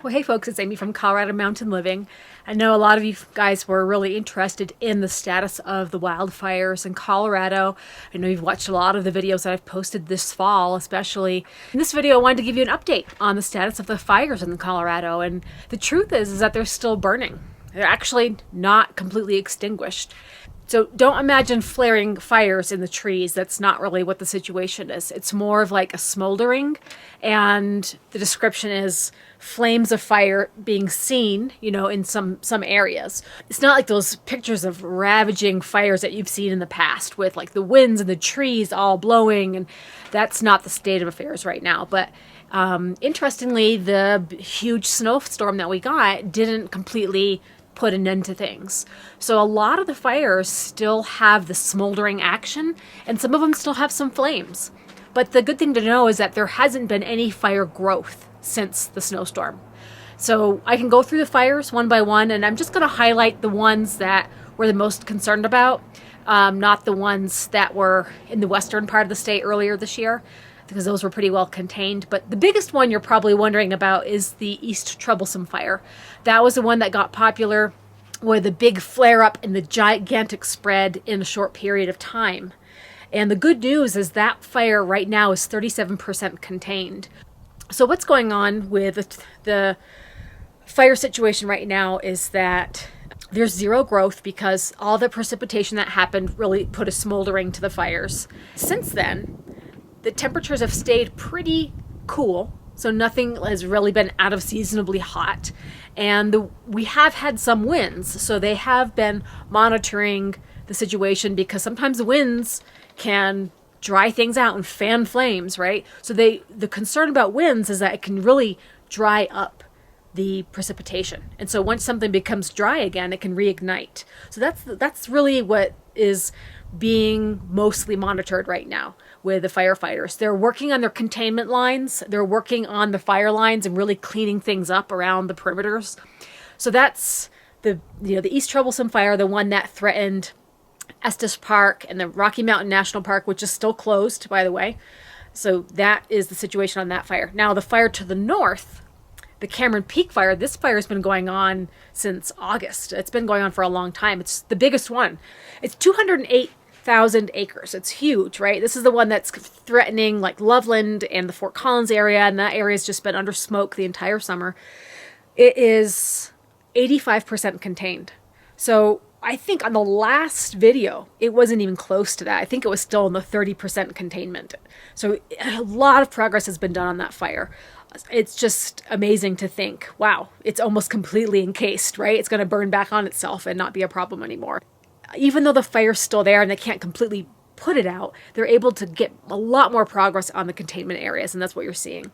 Well, hey folks, it's Amy from Colorado Mountain Living. I know a lot of you guys were really interested in the status of the wildfires in Colorado. I know you've watched a lot of the videos that I've posted this fall, especially. In this video, I wanted to give you an update on the status of the fires in Colorado. And the truth is that they're still burning. They're actually not completely extinguished. So don't imagine flaring fires in the trees. That's not really what the situation is. It's more of like a smoldering, and the description is flames of fire being seen, in some areas. It's not like those pictures of ravaging fires that you've seen in the past with like the winds and the trees all blowing, and that's not the state of affairs right now. But interestingly, the huge snowstorm that we got didn't completely put an end to things. So a lot of the fires still have the smoldering action, and some of them still have some flames. But the good thing to know is that there hasn't been any fire growth since the snowstorm. So I can go through the fires one by one, and I'm just going to highlight the ones that we're the most concerned about, not the ones that were in the western part of the state earlier this year, because those were pretty well contained. But the biggest one you're probably wondering about is the East Troublesome Fire. That was the one that got popular with a big flare-up and the gigantic spread in a short period of time. And the good news is that fire right now is 37% contained. So what's going on with the fire situation right now is that there's zero growth because all the precipitation that happened really put a smoldering to the fires. Since then, the temperatures have stayed pretty cool, so nothing has really been out of seasonably hot. And we have had some winds, so they have been monitoring the situation because sometimes the winds can dry things out and fan flames, right? So the concern about winds is that it can really dry up the precipitation. And so once something becomes dry again, it can reignite. So that's really what is being mostly monitored right now with the firefighters. They're working on their containment lines. They're working on the fire lines and really cleaning things up around the perimeters. So that's the East Troublesome Fire, the one that threatened Estes Park and the Rocky Mountain National Park, which is still closed, by the way. So that is the situation on that fire. Now, the fire to the north, the Cameron Peak Fire, this fire has been going on since August. It's been going on for a long time. It's the biggest one. It's 208,000 acres. It's huge, right? This is the one that's threatening like Loveland and the Fort Collins area, and that area has just been under smoke the entire summer. It is 85% contained. So I think on the last video, it wasn't even close to that. I think it was still in the 30% containment. So a lot of progress has been done on that fire. It's just amazing to think, wow, it's almost completely encased, right? It's going to burn back on itself and not be a problem anymore. Even though the fire's still there and they can't completely put it out, they're able to get a lot more progress on the containment areas, and that's what you're seeing.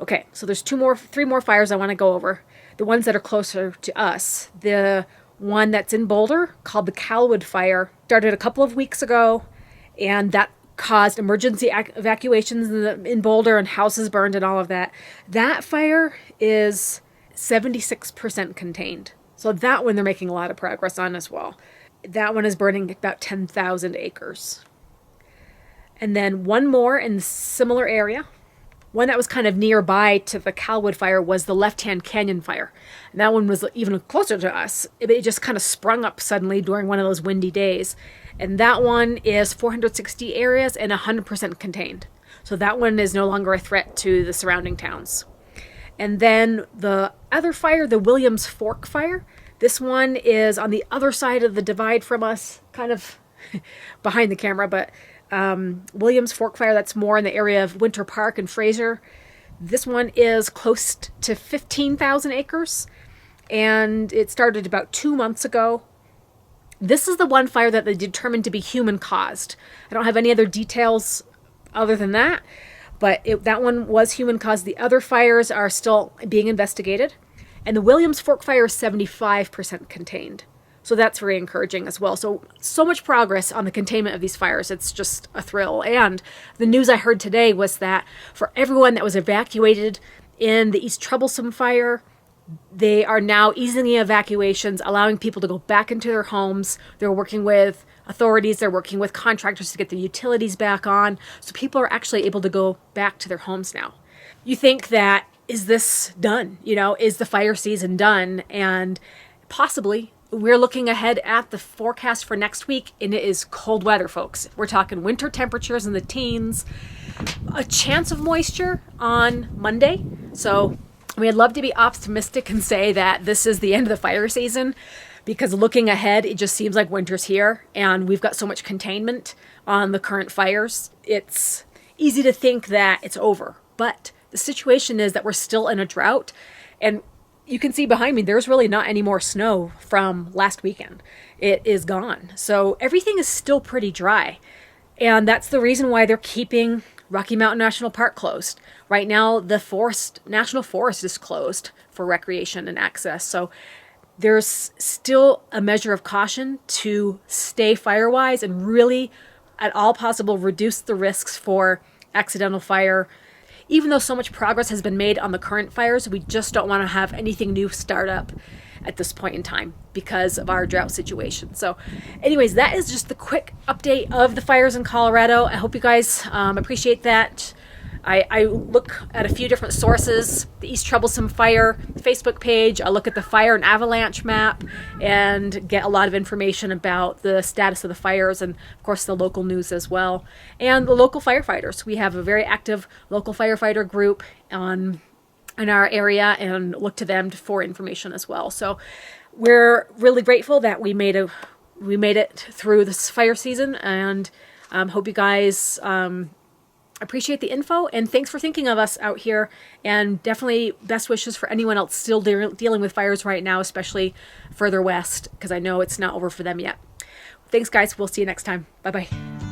Okay, so there's three more fires I want to go over. The ones that are closer to us. The one that's in Boulder, called the Calwood Fire, started a couple of weeks ago, and that caused emergency evacuations in Boulder, and houses burned and all of that. That fire is 76% contained. So that one they're making a lot of progress on as well. That one is burning about 10,000 acres. And then one more in a similar area. One that was kind of nearby to the Calwood Fire was the Left Hand Canyon Fire. And that one was even closer to us. It just kind of sprung up suddenly during one of those windy days. And that one is 460 areas and 100% contained. So that one is no longer a threat to the surrounding towns. And then the other fire, the Williams Fork Fire, this one is on the other side of the divide from us, kind of behind the camera, but Williams Fork Fire, that's more in the area of Winter Park and Fraser. This one is close to 15,000 acres, and it started about 2 months ago. This is the one fire that they determined to be human-caused. I don't have any other details other than that, but that one was human-caused. The other fires are still being investigated, and the Williams Fork Fire is 75% contained. So that's very encouraging as well. So much progress on the containment of these fires. It's just a thrill. And the news I heard today was that for everyone that was evacuated in the East Troublesome Fire, they are now easing the evacuations, allowing people to go back into their homes. They're working with authorities. They're working with contractors to get the utilities back on. So people are actually able to go back to their homes now. You think that is this done? You know, is the fire season done? And possibly we're looking ahead at the forecast for next week, and it is cold weather, folks. We're talking winter temperatures in the teens, a chance of moisture on Monday. So we'd love to be optimistic and say that this is the end of the fire season, because looking ahead, it just seems like winter's here and we've got so much containment on the current fires. It's easy to think that it's over, but the situation is that we're still in a drought, and you can see behind me, there's really not any more snow from last weekend. It is gone. So everything is still pretty dry. And that's the reason why they're keeping Rocky Mountain National Park closed. Right now, the National Forest is closed for recreation and access. So there's still a measure of caution to stay fire-wise and really, at all possible, reduce the risks for accidental fire. Even though so much progress has been made on the current fires, we just don't want to have anything new start up at this point in time because of our drought situation. So anyways, that is just the quick update of the fires in Colorado. I hope you guys appreciate that. I look at a few different sources, the East Troublesome Fire Facebook page. I look at the fire and avalanche map and get a lot of information about the status of the fires, and of course the local news as well. And the local firefighters. We have a very active local firefighter group in our area, and look to them for information as well. So we're really grateful that we made it through this fire season, and hope you guys appreciate the info, and thanks for thinking of us out here, and definitely best wishes for anyone else still dealing with fires right now, especially further west, because I know it's not over for them yet. Thanks guys, we'll see you next time. Bye bye.